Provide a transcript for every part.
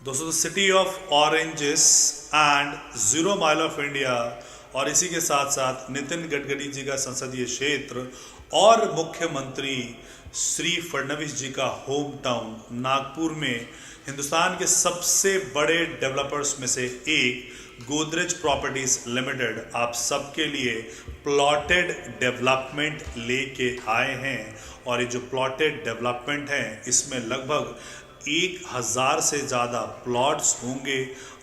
दोस्तों the city of oranges and zero mile of India और इसी के साथ साथ नितिन गडकरी जी का संसदीय क्षेत्र और मुख्यमंत्री श्री फडणवीस जी का होम टाउन नागपुर में हिंदुस्तान के सबसे बड़े डेवलपर्स में से एक गोदरेज प्रॉपर्टीज लिमिटेड आप सबके लिए प्लॉटेड डेवलपमेंट लेके आए हैं। और ये जो प्लॉटेड डेवलपमेंट है इसमें लगभग 1000 से ज़्यादा प्लॉट्स होंगे।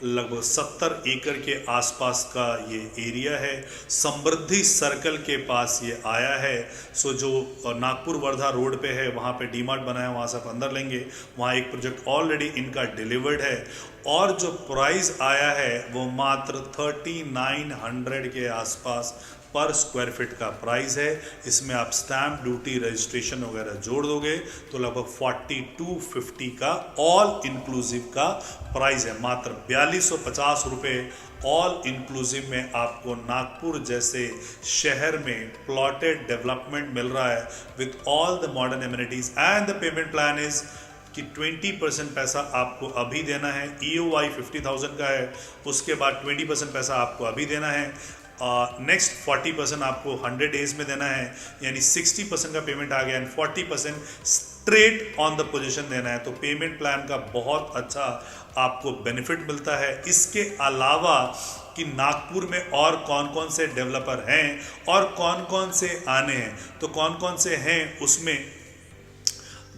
लगभग 70 एकड़ के आसपास का ये एरिया है। समृद्धि सर्कल के पास ये आया है। सो जो नागपुर वर्धा रोड पे है वहाँ पे डीमार्ट बनाया, वहाँ से आप अंदर लेंगे। वहाँ एक प्रोजेक्ट ऑलरेडी इनका डिलीवर्ड है और जो प्राइस आया है वो मात्र 3900 के आसपास पर स्क्वायर फीट का प्राइस है। इसमें आप स्टैम्प ड्यूटी रजिस्ट्रेशन वगैरह जोड़ दोगे तो लगभग 4250 का ऑल इंक्लूसिव का प्राइस है। मात्र 4250 रुपये ऑल इंक्लूसिव में आपको नागपुर जैसे शहर में प्लॉटेड डेवलपमेंट मिल रहा है with all the modern amenities and the payment plan is कि 20% पैसा आपको अभी देना है। EOI 50,000 का है, उसके बाद 20% पैसा आपको अभी देना है। नेक्स्ट 40% आपको 100 डेज में देना है, यानी 60% का पेमेंट आ गया and 40% straight on the position देना है। तो पेमेंट प्लान का बहुत अच्छा आपको बेनिफिट मिलता है। इसके अलावा कि नागपुर में और कौन कौन से डेवलपर हैं और कौन कौन से आने हैं, तो कौन कौन से हैं उसमें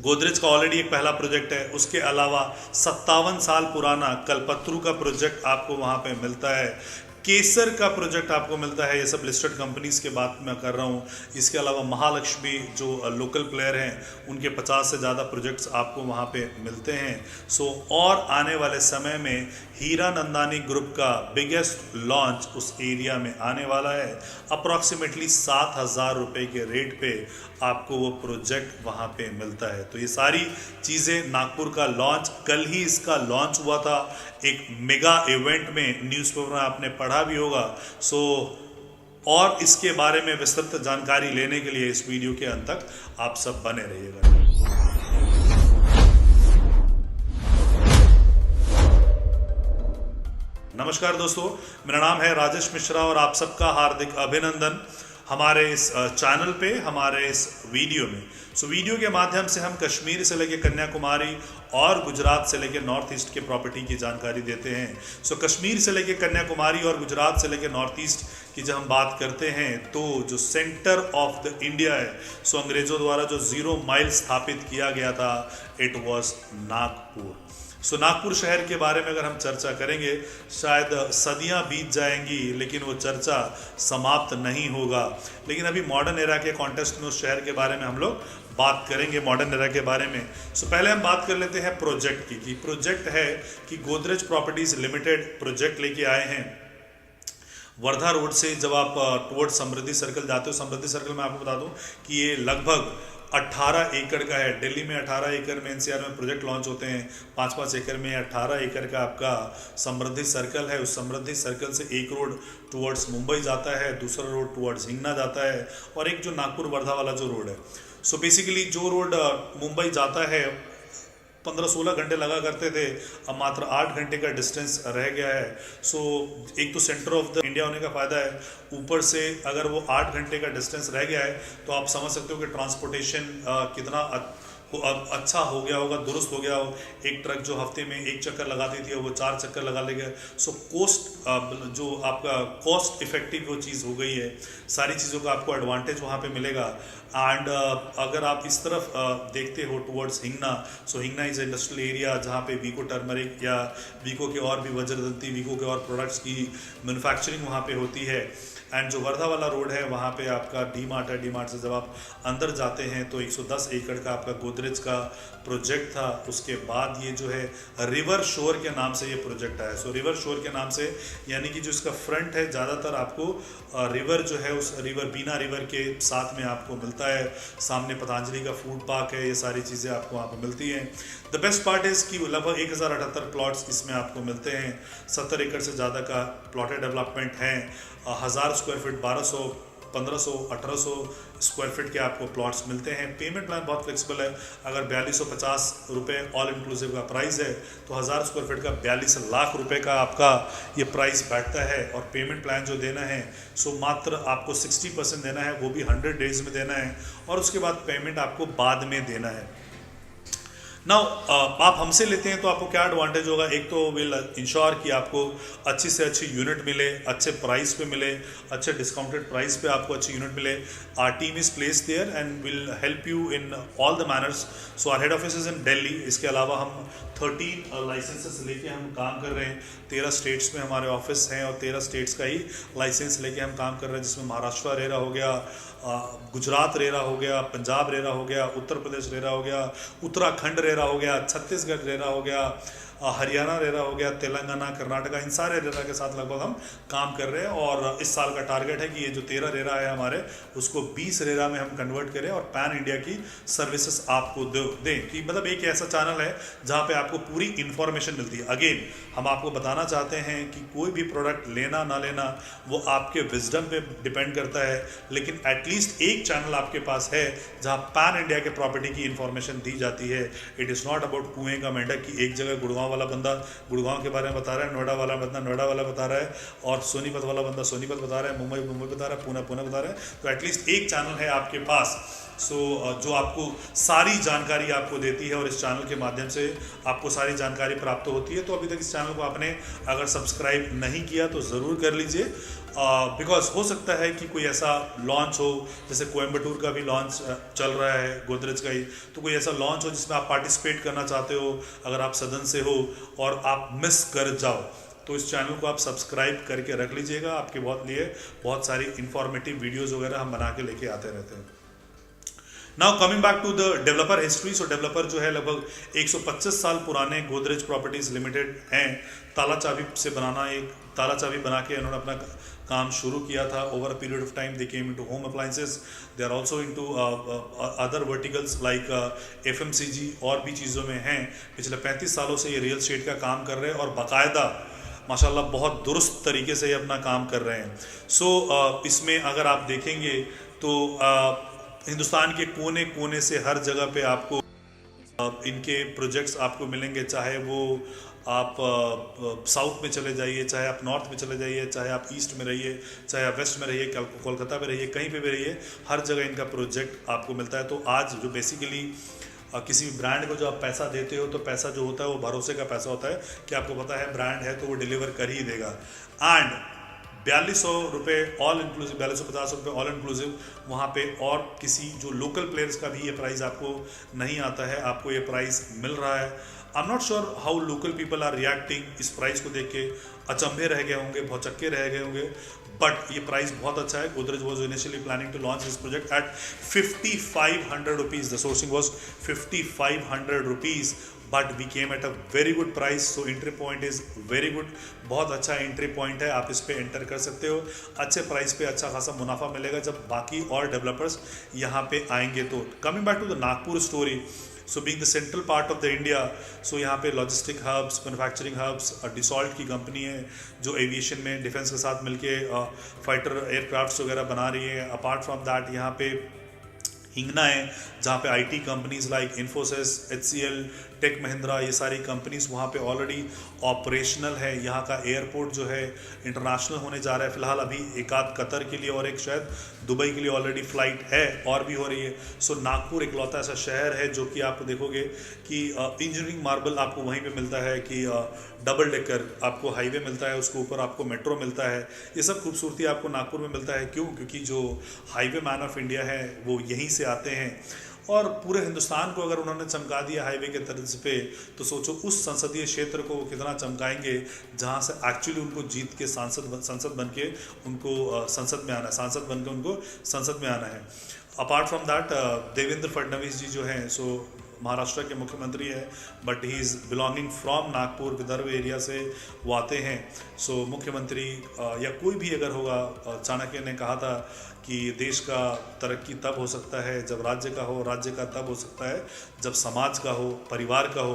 गोदरेज का ऑलरेडी एक पहला प्रोजेक्ट है। उसके अलावा 57 साल पुराना कल्पतरू का प्रोजेक्ट आपको वहाँ पे मिलता है। केसर का प्रोजेक्ट आपको मिलता है। ये सब लिस्टेड कंपनीज के बात मैं कर रहा हूँ। इसके अलावा महालक्ष्मी जो लोकल प्लेयर हैं उनके 50 से ज़्यादा प्रोजेक्ट्स आपको वहाँ पे मिलते हैं। सो और आने वाले समय में हीरा नंदानी ग्रुप का बिगेस्ट लॉन्च उस एरिया में आने वाला है। अप्रॉक्सीमेटली 7000 रुपये के रेट पे आपको वो प्रोजेक्ट वहाँ पे मिलता है। तो ये सारी चीज़ें, नागपुर का लॉन्च, कल ही इसका लॉन्च हुआ था एक मेगा इवेंट में, न्यूज़पेपर में आपने पढ़ा भी होगा। सो और इसके बारे में विस्तृत जानकारी लेने के लिए इस वीडियो के अंत तक आप सब बने रहिएगा। नमस्कार दोस्तों, मेरा नाम है राजेश मिश्रा और आप सबका हार्दिक अभिनंदन हमारे इस चैनल पे, हमारे इस वीडियो में। वीडियो के माध्यम से हम कश्मीर से लेकर कन्याकुमारी और गुजरात से लेकर नॉर्थ ईस्ट के प्रॉपर्टी की जानकारी देते हैं। कश्मीर से लेकर कन्याकुमारी और गुजरात से लेकर नॉर्थ ईस्ट की जब हम बात करते हैं तो जो सेंटर ऑफ द इंडिया है, अंग्रेजों द्वारा जो जीरो माइल स्थापित किया गया था, इट वॉज नागपुर। नागपुर शहर के बारे में अगर हम चर्चा करेंगे शायद सदियां बीत जाएंगी लेकिन वो चर्चा समाप्त नहीं होगा। लेकिन अभी मॉडर्न एरा के कॉन्टेक्स्ट में उस शहर के बारे में हम लोग बात करेंगे, मॉडर्न एरा के बारे में। पहले हम बात कर लेते हैं प्रोजेक्ट की। प्रोजेक्ट है कि गोदरेज प्रॉपर्टीज लिमिटेड प्रोजेक्ट लेके आए हैं वर्धा रोड से। जब आप टुवर्ड समृद्धि सर्कल जाते हो, समृद्धि सर्कल में आपको बता दूं कि ये लगभग 18 एकड़ का है। दिल्ली में 18 एकड़ में NCR में प्रोजेक्ट लॉन्च होते हैं 5-5 एकड़ में। 18 एकड़ का आपका समृद्धि सर्कल है। उस समृद्धि सर्कल से एक रोड टुवर्ड्स मुंबई जाता है, दूसरा रोड टुवर्ड्स हिंगना जाता है और एक जो नागपुर वर्धा वाला जो रोड है। बेसिकली जो रोड मुंबई जाता है 15-16 घंटे लगा करते थे, अब मात्र 8 घंटे का डिस्टेंस रह गया है। एक तो सेंटर ऑफ द इंडिया होने का फ़ायदा है, ऊपर से अगर वो 8 घंटे का डिस्टेंस रह गया है तो आप समझ सकते हो कि ट्रांसपोर्टेशन कितना अच्छा हो गया होगा, दुरुस्त हो गया हो। एक ट्रक जो हफ्ते में 1 चक्कर लगाती थी वो 4 चक्कर लगा लेगा। कोस्ट जो आपका कॉस्ट इफेक्टिव वो चीज़ हो गई है। सारी चीज़ों का आपको एडवांटेज वहाँ पे मिलेगा। एंड अगर आप इस तरफ देखते हो towards Hingna, Hingna is industrial area जहाँ पे वीको टर्मरिक या वीको के और भी वज्रदंती, वीको के और प्रोडक्ट्स की मैन्युफैक्चरिंग वहाँ पे होती है। एंड जो वर्धा वाला रोड है वहाँ पे आपका डी-मार्ट है। डी-मार्ट से जब आप अंदर जाते हैं तो 110 एकड़ का आपका गोदरेज का प्रोजेक्ट था। उसके बाद ये जो है रिवर शोर के नाम से ये प्रोजेक्ट आया। रिवर शोर के नाम से यानी कि जो इसका फ्रंट है ज़्यादातर आपको रिवर जो है उस रिवर, बीना रिवर के साथ में आपको मिलता है। सामने पतंजलि का फूड पार्क है, ये सारी चीज़ें आपको वहाँ पर मिलती हैं। द बेस्ट पार्ट इज़ कि लगभग 1078 प्लॉट्स इसमें आपको मिलते हैं। 70 एकड़ से ज़्यादा का प्लॉटेड डेवलपमेंट है। 1000 स्क्वायर फीट 1200 1500 1800 स्क्वायर फीट के आपको प्लॉट्स मिलते हैं। पेमेंट प्लान बहुत फ्लेक्सिबल है। अगर 4250 रुपये ऑल इंक्लूसिव का प्राइस है तो 1000 स्क्वायर फीट का 42 लाख रुपए का आपका ये प्राइस बैठता है। और पेमेंट प्लान जो देना है सो मात्र आपको 60% देना है, वो भी 100 डेज में देना है, और उसके बाद पेमेंट आपको बाद में देना है। नाउ आप हमसे लेते हैं तो आपको क्या एडवांटेज होगा? एक तो विल इंश्योर कि आपको अच्छी से अच्छी यूनिट मिले, अच्छे प्राइस पे मिले, अच्छे डिस्काउंटेड प्राइस पे आपको अच्छी यूनिट मिले। Our team is place there and will help you in all the manners. So our head office is in Delhi. इसके अलावा हम 13 लाइसेंसेस लेके हम काम कर रहे हैं। 13 स्टेट्स में हमारे ऑफिस हैं और 13 स्टेट्स का ही लाइसेंस लेके हम काम कर रहे हैं, जिसमें महाराष्ट्र रेरा हो गया, गुजरात रेरा हो गया, पंजाब रेरा हो गया, उत्तर प्रदेश रेरा हो गया, उत्तराखंड रेरा हो गया, छत्तीसगढ़ रेरा हो गया, हरियाणा रेरा हो गया, तेलंगाना, कर्नाटका, इन सारे रेरा के साथ लगभग हम काम कर रहे हैं। और इस साल का टारगेट है कि ये जो 13 रेरा है हमारे, उसको 20 रेरा में हम कन्वर्ट करें और पैन इंडिया की सर्विसेज आपको दें। कि मतलब एक ऐसा चैनल है जहाँ पे आपको पूरी इंफॉर्मेशन मिलती है। अगेन हम आपको बताना चाहते हैं कि कोई भी प्रोडक्ट लेना ना लेना वो आपके विजडम पे डिपेंड करता है, लेकिन एटलीस्ट एक चैनल आपके पास है जहाँ पैन इंडिया के प्रॉपर्टी की इंफॉर्मेशन दी जाती है। इट इज़ नॉट अबाउट कुएं का मेंढक की एक जगह गुड़गांव वाला बंदा गुड़गांव के बारे में बता रहा है, नोएडा वाला बंदा नोएडा वाला बता रहा है, और सोनीपत वाला बंदा सोनीपत बता रहा है, मुंबई बता रहा है, पुणे बता रहा है। तो एटलीस्ट एक चैनल है आपके पास जो आपको सारी जानकारी आपको देती है, और इस चैनल के माध्यम से आपको सारी जानकारी प्राप्त होती है। तो अभी तक इस चैनल को आपने अगर सब्सक्राइब नहीं किया तो ज़रूर कर लीजिए, बिकॉज हो सकता है कि कोई ऐसा लॉन्च हो, जैसे कोयम्बटूर का भी लॉन्च चल रहा है गोदरेज का ही, तो कोई ऐसा लॉन्च हो जिसमें आप पार्टिसिपेट करना चाहते हो, अगर आप सदन से हो और आप मिस कर जाओ तो इस चैनल को आप सब्सक्राइब करके रख लीजिएगा। आपके बहुत सारी इंफॉर्मेटिव वीडियोज़ वगैरह हम बना के लेके आते रहते हैं। Now coming back to the developer history. So developer जो है लगभग 125 साल पुराने गोदरेज प्रॉपर्टीज लिमिटेड हैं। ताला चाबी बना के इन्होंने अपना काम शुरू किया था। Over a period of time they came into home appliances, they are also into other verticals like FMCG और भी चीज़ों में हैं। पिछले 35 सालों से ये रियल एस्टेट का काम कर रहे हैं और बाकायदा माशाल्लाह बहुत दुरुस्त तरीके से ये अपना काम कर रहे हैं। सो इसमें अगर आप देखेंगे तो हिंदुस्तान के कोने कोने से हर जगह पे आपको इनके प्रोजेक्ट्स आपको मिलेंगे, चाहे वो आप साउथ में चले जाइए, चाहे आप नॉर्थ में चले जाइए, चाहे आप ईस्ट में रहिए, चाहे आप वेस्ट में रहिए, कोलकाता में रहिए, कहीं पे भी रहिए, हर जगह इनका प्रोजेक्ट आपको मिलता है। तो आज जो बेसिकली किसी भी ब्रांड को जो आप पैसा देते हो तो पैसा जो होता है वो भरोसे का पैसा होता है कि आपको पता है ब्रांड है तो वो डिलीवर कर ही देगा। एंड 4200 रुपये ऑल इंक्लूसिव, 4250 रुपये ऑल इंक्लूसिव वहाँ पे, और किसी जो लोकल प्लेयर्स का भी ये प्राइस आपको नहीं आता है, आपको ये प्राइस मिल रहा है। I am not sure how local people are reacting. इस प्राइस को देख के अचंभे रह गए होंगे, भौचक्के रह गए होंगे, बट ये प्राइस बहुत अच्छा है। Godrej was initially planning to launch this project at 5500 rupees. The sourcing was 5500 rupees, but we came at a very good price. So entry point is very good, बहुत अच्छा एंट्री पॉइंट है, आप इस पर एंटर कर सकते हो। अच्छे प्राइस पे अच्छा खासा मुनाफा मिलेगा जब बाकी और डेवलपर्स यहाँ पे आएंगे। तो coming back to the Nagpur story, so being the central part of the India, so यहाँ पे logistic hubs, manufacturing hubs, Dassault की कंपनी है जो एविएशन में डिफेंस के साथ मिलके फाइटर एयरक्राफ्ट्स वगैरह बना रही है। अपार्ट फ्रॉम दैट यहाँ पे हिंगना है जहाँ पे IT companies like Infosys, HCL, tech Mahindra, ये सारी कंपनीज वहाँ पे ऑलरेडी ऑपरेशनल है। यहाँ का एयरपोर्ट जो है इंटरनेशनल होने जा रहा है फिलहाल, अभी एक आध कतर के लिए और एक शायद दुबई के लिए ऑलरेडी फ्लाइट है और भी हो रही है। सो नागपुर इकलौता ऐसा शहर है जो कि आप देखोगे कि इंजीनियरिंग मार्बल आपको वहीं पे मिलता है, कि डबल डेकर आपको हाईवे मिलता है, उसके ऊपर आपको मेट्रो मिलता है। ये सब खूबसूरती आपको नागपुर में मिलता है। क्यों? क्योंकि जो हाईवे मैन ऑफ इंडिया है वो यहीं से आते हैं, और पूरे हिंदुस्तान को अगर उन्होंने चमका दिया हाईवे के तर्ज पे, तो सोचो उस संसदीय क्षेत्र को वो कितना चमकाएंगे जहाँ से एक्चुअली उनको जीत के सांसद बन के उनको संसद में आना है, सांसद बन के उनको संसद में आना है। Apart from that Devendra Fadnavis ji जो हैं सो महाराष्ट्र के मुख्यमंत्री है, but he is belonging from Nagpur, Vidarbha area से वो आते हैं। सो मुख्यमंत्री या कोई भी अगर होगा, चाणक्य ने कहा था कि देश का तरक्की तब हो सकता है जब राज्य का हो, राज्य का तब हो सकता है जब समाज का हो, परिवार का हो।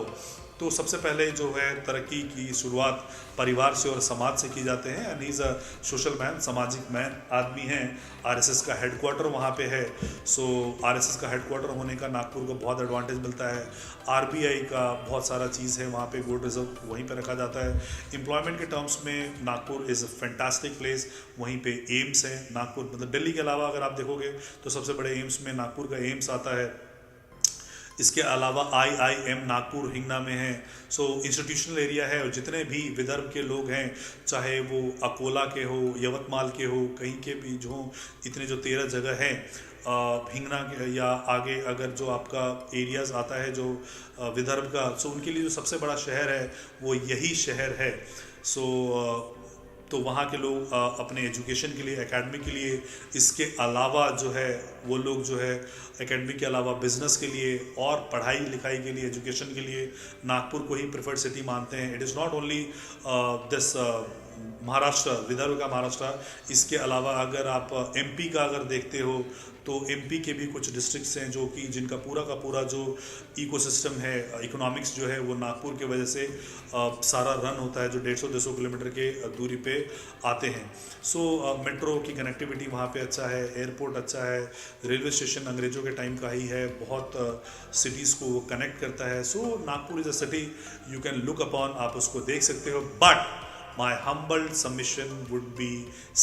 तो सबसे पहले जो है तरक्की की शुरुआत परिवार से और समाज से की जाते हैं। And he is a social man, सामाजिक मैन आदमी हैं। आरएसएस का हेडक्वार्टर वहाँ पे है। सो आरएसएस का हेडक्वार्टर होने का नागपुर को बहुत एडवांटेज मिलता है। आरबीआई का बहुत सारा चीज़ है वहाँ पे, गोल्ड रिजर्व वहीं पे रखा जाता है। एम्प्लॉयमेंट के टर्म्स में Nagpur is a fantastic place. वहीं पे एम्स है नागपुर, मतलब दिल्ली के अलावा अगर आप देखोगे तो सबसे बड़े एम्स में नागपुर का एम्स आता है। इसके अलावा IIM नागपुर हिंगना में है। सो इंस्टीट्यूशनल एरिया है, और जितने भी विदर्भ के लोग हैं, चाहे वो अकोला के हो, यवतमाल के हो, कहीं के भी जो इतने जो 13 जगह हैं हिंगना के या आगे अगर जो आपका एरियाज़ आता है जो विदर्भ का, सो उनके लिए जो सबसे बड़ा शहर है वो यही शहर है। सो तो वहाँ के लोग अपने एजुकेशन के लिए, एकेडमी के लिए, इसके अलावा जो है वो लोग जो है एकेडमी के अलावा बिजनेस के लिए और पढ़ाई लिखाई के लिए, एजुकेशन के लिए नागपुर को ही प्रेफर्ड सिटी मानते हैं। It is not only this Maharashtra, Vidarbha का महाराष्ट्र, इसके अलावा अगर आप MP का अगर देखते हो तो MP के भी कुछ डिस्ट्रिक्ट्स हैं जो कि जिनका पूरा का पूरा जो इकोसिस्टम है, इकोनॉमिक्स जो है वो नागपुर के वजह से सारा रन होता है, जो 150-200 किलोमीटर के दूरी पे आते हैं। सो मेट्रो की कनेक्टिविटी वहाँ पे अच्छा है, एयरपोर्ट अच्छा है, रेलवे स्टेशन अंग्रेज़ों के टाइम का ही है, बहुत सिटीज़ को वो कनेक्ट करता है। So Nagpur is a city you can look upon, आप उसको देख सकते हो। But my humble submission would be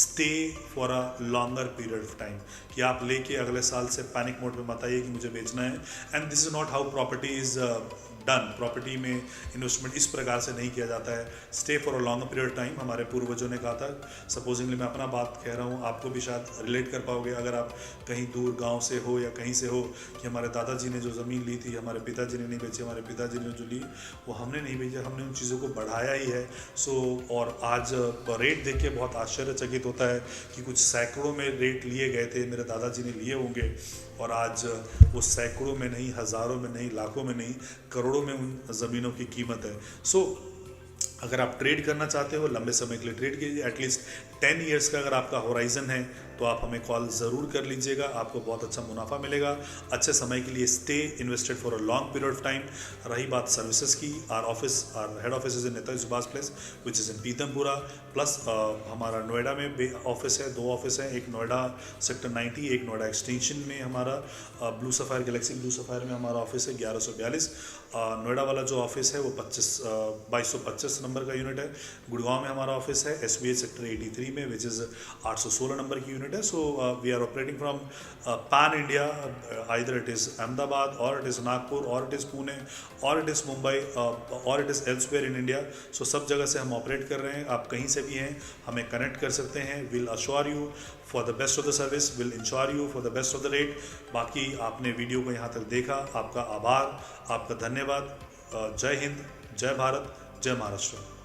stay for a longer period of time, कि आप लेके अगले साल से पैनिक मोड में मत आइए कि मुझे बेचना है। And this is not how property is done. Property में इन्वेस्टमेंट इस प्रकार से नहीं किया जाता है। Stay for a long period time, हमारे पूर्वजों ने कहा था। सपोजिंगली मैं अपना बात कह रहा हूँ, आपको भी शायद रिलेट कर पाओगे अगर आप कहीं दूर गांव से हो या कहीं से हो, कि हमारे दादाजी ने जो ज़मीन ली थी हमारे पिताजी ने नहीं बेची, हमारे पिताजी ने जो ली वो हमने नहीं बेची, हमने उन चीज़ों को बढ़ाया ही है। सो और आज रेट देख के बहुत आश्चर्यचकित होता है कि कुछ सैकड़ों में रेट लिए गए थे, मेरे दादाजी ने लिए होंगे, और आज वो सैकड़ों में नहीं, हज़ारों में नहीं, लाखों में नहीं, करोड़ों में उन ज़मीनों की कीमत है। सो अगर आप ट्रेड करना चाहते हो, लंबे समय के लिए ट्रेड कीजिए, एटलीस्ट 10 ईयर्स का अगर आपका होराइजन है तो आप हमें कॉल ज़रूर कर लीजिएगा, आपको बहुत अच्छा मुनाफा मिलेगा अच्छे समय के लिए। Stay invested for a long period of time. रही बात सर्विसेज की, our head office is in Netaji Subhash place which is in Pitampura, plus हमारा नोएडा में ऑफिस है, 2 ऑफिस हैं, एक नोएडा सेक्टर 90, एक नोएडा एक्सटेंशन में हमारा blue sapphire, Galaxy blue sapphire में हमारा ऑफिस है 1142। नोएडा वाला जो ऑफिस है वो 2225 नंबर का यूनिट है। गुड़गांव में हमारा ऑफिस है SBH सेक्टर 83 में, विच इज़ 816 नंबर की यूनिट है। So we are operating from pan India, either it is Ahmedabad और इट इज़ नागपुर और इट इज़ पुणे और इट इज़ मुंबई और it is elsewhere in India. So सब जगह से हम ऑपरेट कर रहे हैं। आप कहीं से भी हैं, हमें कनेक्ट कर सकते हैं। Will assure you for the best of the service, will ensure you for the best of the rate. बाकी आपने वीडियो को यहाँ तक देखा, आपका आभार, आपका धन्यवाद। जय हिंद, जय भारत, जय महाराष्ट्र।